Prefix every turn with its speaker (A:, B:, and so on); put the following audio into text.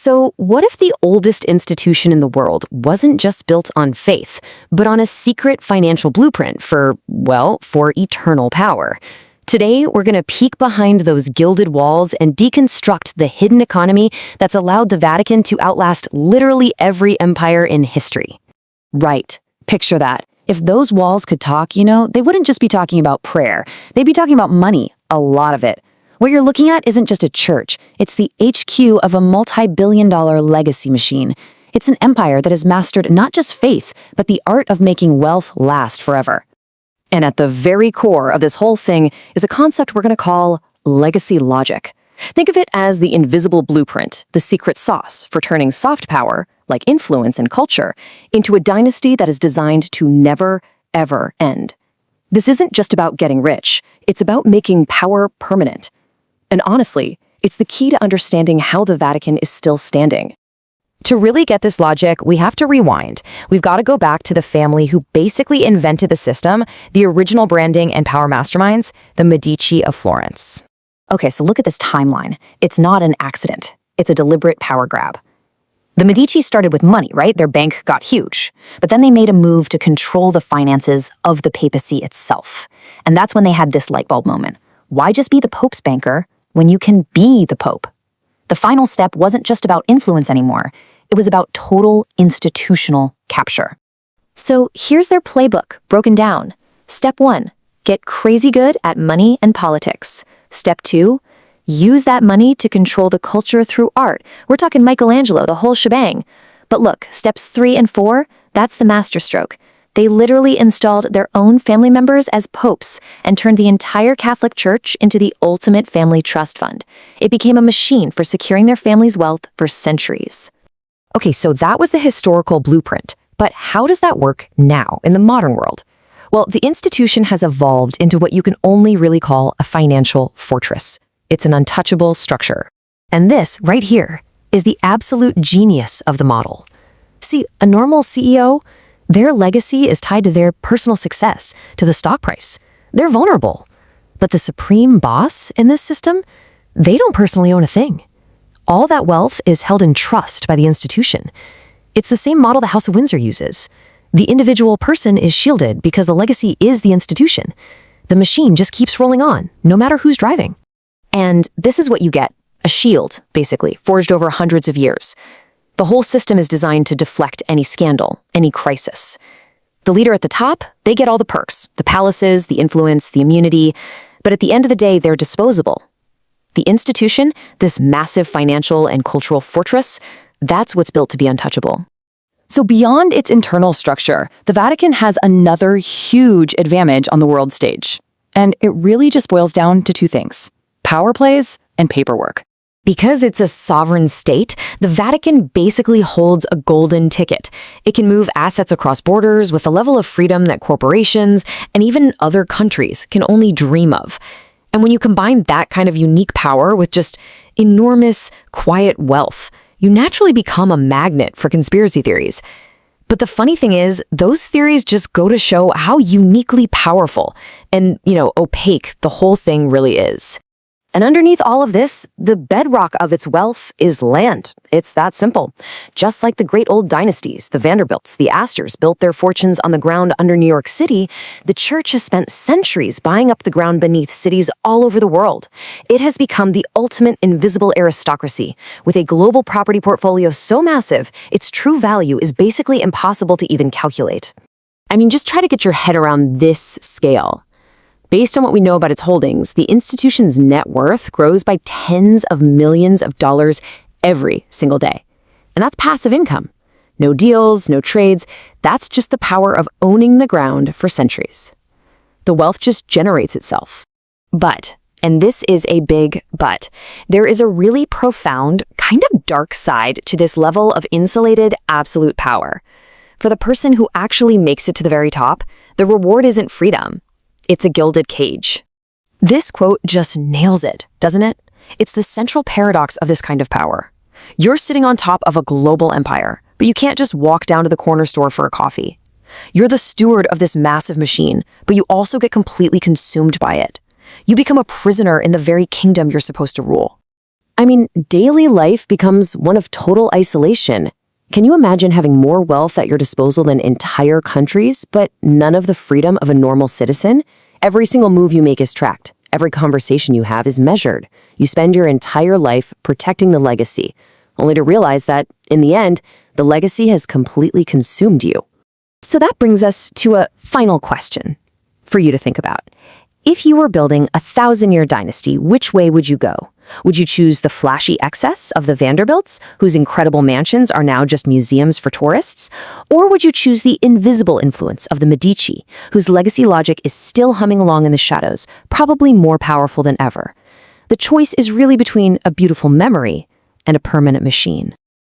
A: So what if the oldest institution in the world wasn't just built on faith, but on a secret financial blueprint for eternal power? Today, we're going to peek behind those gilded walls and deconstruct the hidden economy that's allowed the Vatican to outlast literally every empire in history. Right. Picture that. If those walls could talk, they wouldn't just be talking about prayer. They'd be talking about money, a lot of it. What you're looking at isn't just a church. It's the HQ of a multi-billion-dollar legacy machine. It's an empire that has mastered not just faith, but the art of making wealth last forever. And at the very core of this whole thing is a concept we're going to call legacy logic. Think of it as the invisible blueprint, the secret sauce for turning soft power, like influence and culture, into a dynasty that is designed to never, ever end. This isn't just about getting rich. It's about making power permanent. And honestly, it's the key to understanding how the Vatican is still standing. To really get this logic, we have to rewind. We've got to go back to the family who basically invented the system, the original branding and power masterminds, the Medici of Florence. Okay, so look at this timeline. It's not an accident. It's a deliberate power grab. The Medici started with money, right? Their bank got huge. But then they made a move to control the finances of the papacy itself. And that's when they had this light bulb moment. Why just be the Pope's banker when you can be the Pope? The final step wasn't just about influence anymore. It was about total institutional capture. So here's their playbook, broken down. Step 1, get crazy good at money and politics. Step 2, use that money to control the culture through art. We're talking Michelangelo, the whole shebang. But look, steps 3 and 4, that's the masterstroke. They literally installed their own family members as popes and turned the entire Catholic Church into the ultimate family trust fund. It became a machine for securing their family's wealth for centuries. Okay, so that was the historical blueprint. But how does that work now in the modern world? Well, the institution has evolved into what you can only really call a financial fortress. It's an untouchable structure. And this, right here, is the absolute genius of the model. See, a normal CEO, their legacy is tied to their personal success, to the stock price. They're vulnerable. But the supreme boss in this system, they don't personally own a thing. All that wealth is held in trust by the institution. It's the same model the House of Windsor uses. The individual person is shielded because the legacy is the institution. The machine just keeps rolling on, no matter who's driving. And this is what you get, a shield, basically, forged over hundreds of years. The whole system is designed to deflect any scandal, any crisis. The leader at the top, they get all the perks, the palaces, the influence, the immunity, but at the end of the day, they're disposable. The institution, this massive financial and cultural fortress, that's what's built to be untouchable. So beyond its internal structure, the Vatican has another huge advantage on the world stage. And it really just boils down to two things: power plays and paperwork. Because it's a sovereign state, the Vatican basically holds a golden ticket. It can move assets across borders with a level of freedom that corporations and even other countries can only dream of. And when you combine that kind of unique power with just enormous, quiet wealth, you naturally become a magnet for conspiracy theories. But the funny thing is, those theories just go to show how uniquely powerful and, opaque the whole thing really is. And underneath all of this, the bedrock of its wealth is land. It's that simple. Just like the great old dynasties, the Vanderbilts, the Astors built their fortunes on the ground under New York City, the church has spent centuries buying up the ground beneath cities all over the world. It has become the ultimate invisible aristocracy, with a global property portfolio so massive, its true value is basically impossible to even calculate. I mean, just try to get your head around this scale. Based on what we know about its holdings, the institution's net worth grows by tens of millions of dollars every single day. And that's passive income. No deals, no trades. That's just the power of owning the ground for centuries. The wealth just generates itself. But, and this is a big but, there is a really profound, kind of dark side to this level of insulated absolute power. For the person who actually makes it to the very top, the reward isn't freedom. It's a gilded cage. This quote just nails it, doesn't it? It's the central paradox of this kind of power. You're sitting on top of a global empire, but you can't just walk down to the corner store for a coffee. You're the steward of this massive machine, but you also get completely consumed by it. You become a prisoner in the very kingdom you're supposed to rule. I mean, daily life becomes one of total isolation. Can you imagine having more wealth at your disposal than entire countries, but none of the freedom of a normal citizen? Every single move you make is tracked. Every conversation you have is measured. You spend your entire life protecting the legacy, only to realize that, in the end, the legacy has completely consumed you. So that brings us to a final question for you to think about. If you were building a 1,000-year dynasty, which way would you go? Would you choose the flashy excess of the Vanderbilts, whose incredible mansions are now just museums for tourists? Or would you choose the invisible influence of the Medici, whose legacy logic is still humming along in the shadows, probably more powerful than ever? The choice is really between a beautiful memory and a permanent machine.